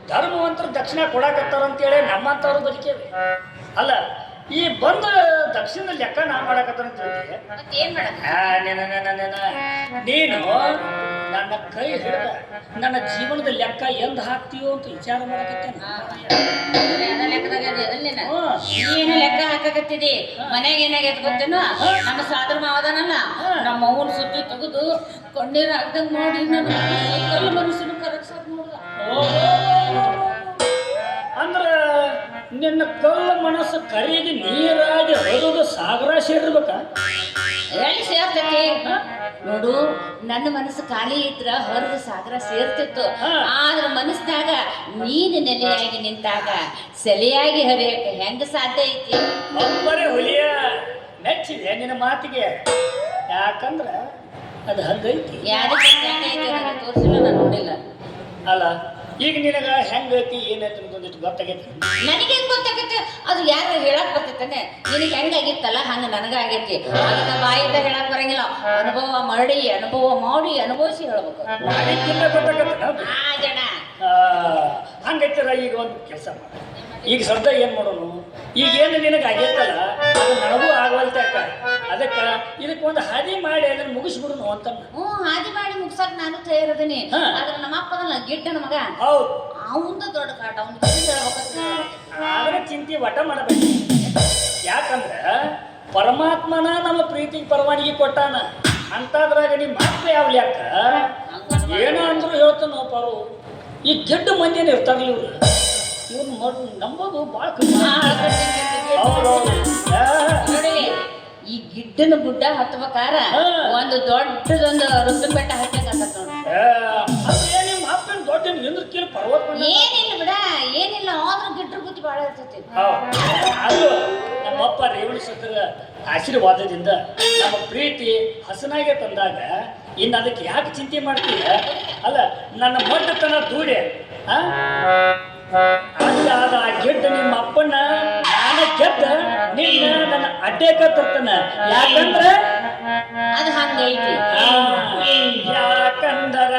ಧರ್ಮವಂತರು ದಕ್ಷಿಣ ಕೊಡಾಕತ್ತಾರ ಅಂತೇಳಿ ನಮ್ಮಂತವ್ರು ಬದುಕೇವಿ ಅಲ್ಲ ಈ ಬಂದ ದಕ್ಷಿಣದ ಲೆಕ್ಕ ನಾ ಮಾಡಕತ್ತಾರ ಅಂತ ಹೇಳ್ತೀವಿ. ಮತ್ತೇನ್ ಮಾಡಕ ನೀನು ನನ್ನ ಕೈ ಹಿಡಿದ ನನ್ನ ಜೀವನದ ಲೆಕ್ಕ ಎಂದ ಹಾಕ್ತೀವೋ ಅಂತ ವಿಚಾರ ಮಾಡಕತ್ತೇನೆ. ಏನು ಲೆಕ್ಕ ಹಾಕಕತ್ತಿದಿ? ಮನೆಗೆ ಏನಾಗೈತೆ ಗೊತ್ತೇನು? ನಮ್ಮ ಸಾದ್ರ ಮಾವದನಲ್ಲ, ನಮ್ಮ ಅವನ ಸುದ್ದಿ ತೆಗೆದು ಕಣ್ಣೀರ್ ಹಾಕ್ದಂಗ್ ಮಾಡಿ ನನ್ನ ಕಲ್ಲು ಮನುಷ್ಯನ ಕರಗ್ಸಕ್ ನೋಡ್ದ. ಅಂದ್ರ ನಿನ್ನ ಕಲ್ಲು ಮನಸ್ಸು ಕರಿಗೆ ನೀರಾಗಿ ಹೊರದು ಸಾಗರ ಸೇರಿರ್ಬೇಕ. ಎಲ್ಲಿ ಸೇರ್ತೈತಿ ನೋಡು, ನನ್ನ ಮನಸ್ಸು ಖಾಲಿ ಇದ್ರ ಹೊರದು ಸಾಗರ ಸೇರ್ತಿತ್ತು. ಆದ್ರ ಮನಸ್ಸಿನಾಗ ನೀನು ನೆಲೆಯಾಗಿ ನಿಂತಾಗ ಸೆಲೆಯಾಗಿ ಹರಿಯಕ ಹೆಂಗ ಸಾಧ್ಯ ಐತಿ? ಒಬ್ಬರೇ ಹುಲಿಯ ಮೆಚ್ಚಿದೆ ನಿನ್ನ ಮಾತಿಗೆ. ಯಾಕಂದ್ರ ಅದು ಹಂಗೈತಿ. ಯಾರಿಗೆ ತೋರಿಸಿಲ್ಲ, ನಾನು ನೋಡಿಲ್ಲ. ಅಲ್ಲ ಈಗ ನಿನಗ ಹೆಂಗೈತಿ ಏನೈತಿ ಒಂದಿಟ್ಟು ಗೊತ್ತಾಗೈತಿ. ನನಗೆ ಹೆಂಗ್ ಗೊತ್ತಾಗೈತಿ? ಅದು ಯಾರು ಹೇಳಕ್ ಬರ್ತೈತಾನೆ? ನಿನಗೆ ಹೆಂಗಾಗಿತ್ತಲ್ಲ ಹಂಗ ನನಗಾಗೈತಿ. ಅದನ್ನ ಬಾಯಿಂದ ಹೇಳಕ್ ಬರಂಗಿಲ್ಲ. ಅನುಭವ ಮಾಡಿ ಅನುಭವಿಸಿ ಹೇಳ್ಬೇಕು. ಆ ಜನ ಹಂಗೈತಿರ. ಈಗ ಒಂದು ಕೆಲಸ ಮಾಡ, ಈಗ ಸದ್ಯ ಏನ್ ಮಾಡೋನು, ಈಗ ಏನು ನಿನಗೆ ಆಗೈತಲ್ಲ ಅದು ನನಗೂ ಆಗವಲ್ತಾಕ. ಅದಕ್ಕ ಇದಕ್ಕೆ ಒಂದು ಹಾದಿ ಮಾಡಿ ಅದನ್ನ ಮುಗಿಸ್ಬಿಡುನು ಅಂತ. ಹಾದಿ ಮಾಡಿ ಮುಗ್ಸಕ್ ನಾನು ತಯಾರದೀನಿ. ಆದ್ರೆ ನಮ್ಮ ಅಪ್ಪದಲ್ಲ ಗಿಡ್ಡನ ಮಗ, ಹೌದು ಅವಂದ ದೊಡ್ಡ ಕಾಟ. ಅವ್ನಿಗೆ ಹೇಳ್ಬೇಕಂತ ಆದ್ರೆ ಚಿಂತೆ ವಟ ಮಾಡಬೇಕು. ಯಾಕಂದ್ರ ಪರಮಾತ್ಮನ ನಮ್ಮ ಪ್ರೀತಿಗೆ ಪರವಾನಗಿ ಕೊಟ್ಟಾನ. ಅಂತಾದ್ರಾಗ ನಿಮ್ಮ ಮಾತ್ರ ಯಾವ ಲೆಕ್ಕ? ಏನೋ ಅಂದ್ರು ಹೇಳ್ತಾನೋ ಪರು. ಈ ಗಿಡ್ಡ ಮಂದಿನ ಇರ್ತಾರಲ್ಲ ಇವ್ರು, ಇವ್ರು ನಂಬೋದು ಭಾಳ ನೋಡಿ. ಈ ಗಿಡ್ಡನ ಗುಡ್ಡ ಹತ್ಬೇಕಾರ ಒಂದು ದೊಡ್ಡದೊಂದು ರುದ್ದು ಬೆಟ್ಟ ಹತ್ತಕತ್ತ ನಿಮ್ಮ ಅಪ್ಪನ ದೊಡ್ಡ ನಿಂದ್ರ ಪರ್ವತ ಏನಿಲ್ಲ ಬಿಡ, ಏನಿಲ್ಲ. ಆದ್ರೂ ಗಿಡ್ರ ಬುದ್ಧಿ ಭಾಳ ಇರ್ತೈತಿ. ಅದು ನಮ್ಮಪ್ಪ ರೇವಣಿಸತ್ರ ಆಶೀರ್ವಾದದಿಂದ ನಮ್ಮ ಪ್ರೀತಿ ಹಸನಾಗೆ ತಂದಾಗ ಇನ್ನು ಅದಕ್ಕೆ ಯಾಕೆ ಚಿಂತೆ ಮಾಡ್ತೀಯ? ಅಲ್ಲ ನನ್ನ ಮೊಡ್ಡತನ ದೂಡೆ ಅದಾದ ಆ ಗೆಡ್ಡ ನಿಮ್ಮ ಅಪ್ಪನ ನಾನು ಗೆದ್ದ ನಿನ್ನ ನನ್ನ ಅಡ್ಡೇಕ ತರ್ತಾನ. ಯಾಕಂದ್ರ ಅದು ಹಂಗೈತಿ. ಯಾಕಂದರ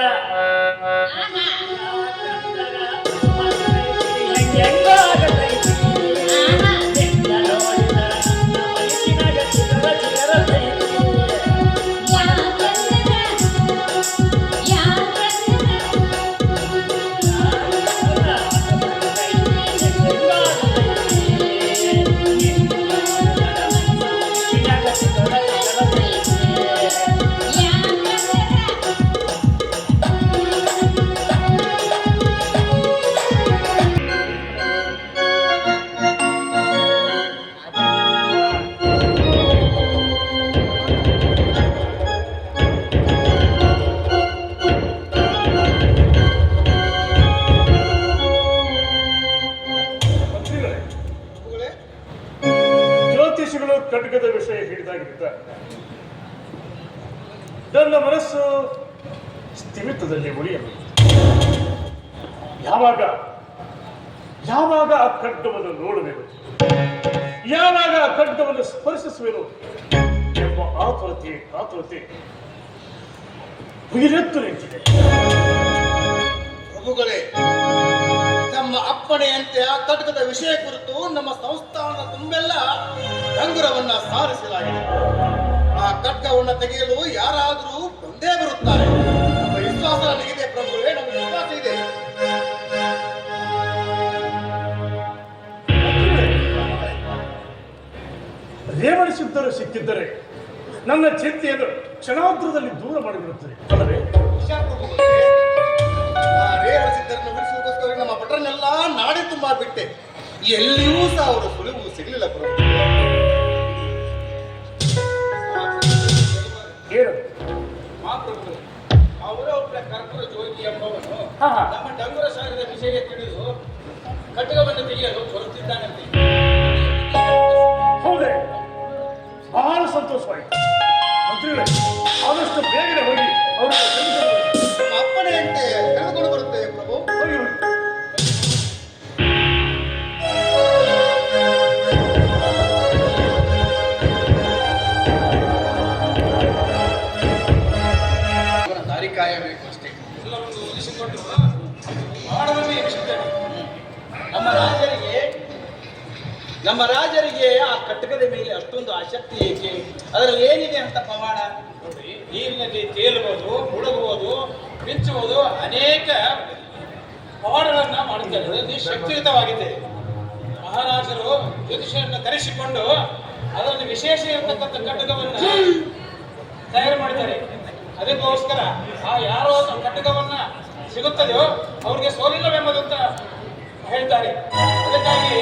ಖಡ್ಗದ ವಿಷಯ ಹಿಡಿದಾಗಿದ್ದ ನನ್ನ ಮನಸ್ಸು ಸ್ಥಿಮಿತದಲ್ಲಿ ಉಳಿಯಬೇಕು. ಯಾವಾಗ ಆ ಖಡ್ಗವನ್ನು ನೋಡಬೇಕು, ಯಾವಾಗ ಆ ಖಡ್ಗವನ್ನು ಸ್ಪರ್ಶಿಸುವೆನು ಎಂಬ ಆತುರತೆ ಉಯಿರೆತ್ತು ನಿಂತಿದೆ. ಪ್ರಭುಗಳೇ, ನಮ್ಮ ಅಪ್ಪಣೆಯಂತೆ ಆ ಖಡ್ಗದ ವಿಷಯ ಕುರಿತು ನಮ್ಮ ಸಂಸ್ಥಾನದ ತುಂಬೆಲ್ಲ ಡಂಗುರವನ್ನ ಸಾರಿಸಲಾಗಿದೆ. ಆ ಖಡ್ಗವನ್ನು ತೆಗೆಯಲು ಯಾರಾದರೂ ಬಂದೇ ಬರುತ್ತಾರೆ. ನಮ್ಮ ವಿಶ್ವಾಸ ನನಗಿದೆ ಪ್ರಭುಗಳೇ, ನಮ್ಮ ವಿಶ್ವಾಸ ಇದೆ. ರೇವಣಿಸಿದ್ದರು ಸಿಕ್ಕಿದ್ದರೆ ನನ್ನ ಚಿಂತೆಯನ್ನು ಕ್ಷಣಾಂತರದಲ್ಲಿ ದೂರ ಮಾಡಿಬಿಡುತ್ತದೆ ಅಲ್ಲವೇ? ರೇವಣಿಸಿದ್ದರನ್ನು ಬಿಡಿಸುವುದಕ್ಕೋಸ್ಕರ ನಮ್ಮ ಭಟರನ್ನೆಲ್ಲ ನಾಡಿ ತುಂಬಾ ಬಿಟ್ಟೆ. ಎಲ್ಲಿಯೂ ಸಹ ಅವರ ಸುಳಿವು ಸಿಗಲಿಲ್ಲ ಪ್ರಭು. ಅವರ ಕರ್ಪೂರ ಜ್ಯೋತಿ ಎಂಬವನು ನಮ್ಮ ಡಂಗುರ ಸಾಗರದ ವಿಷಯ ತಿಳಿದು ಖಡ್ಗವನ್ನು ತೆಗೆಯಲು ಬರುತ್ತಿದ್ದಾನಂತೆ. ಹೌದೇ? ಬಹಳ ಸಂತೋಷವಾಯಿತು. ಮಂತ್ರಿಗಳೇ, ಆದಷ್ಟು ಬೇಗನೆ ಹೋಗಿ ಅವರ ಅಪ್ಪಣೆಯಂತೆ ಕರೆದುಕೊಂಡು ಬರುತ್ತೇವೆ ಪ್ರಭು. ದಾರಿ ಕಾಯಬೇಕು ಅಷ್ಟೇ. ಎಲ್ಲವನ್ನು ಒಲಿಸಿಕೊಂಡು ಮಾಡಲು ಎನಿಸುತ್ತೇನೆ. ನಮ್ಮ ರಾಜರಿಗೆ ಆ ಕಟ್ಟಕದ ಮೇಲೆ ಅಷ್ಟೊಂದು ಆಸಕ್ತಿ ಏಕೆ? ಅದರಲ್ಲಿ ಏನಿದೆ ಅಂತ ಪವಾಡ? ನೋಡಿ, ನೀರಿನಲ್ಲಿ ತೇಲುವುದು, ಮುಳುಗುವುದು, ಮಿಂಚುವುದು ಅನೇಕ ಪವಾಡಗಳನ್ನ ಮಾಡುತ್ತಾರೆ. ಅದರಲ್ಲಿ ಶಕ್ತಿಯುತವಾಗಿದೆ. ಮಹಾರಾಜರು ಜ್ಯೋತಿಷರನ್ನು ಕರೆಸಿಕೊಂಡು ಅದರಲ್ಲಿ ವಿಶೇಷ ಇರತಕ್ಕಂಥ ಕಟ್ಟಕವನ್ನ ತಯಾರು ಮಾಡಿದ್ದಾರೆ. ಅದಕ್ಕೋಸ್ಕರ ಆ ಯಾರೋ ಕಟ್ಟಕವನ್ನ ಸಿಗುತ್ತದೆಯೋ ಅವ್ರಿಗೆ ಸೋಲಿಲ್ಲವೆಂಬುದಂತ ಹೇಳ್ತಾರೆ. ಅದಕ್ಕಾಗಿ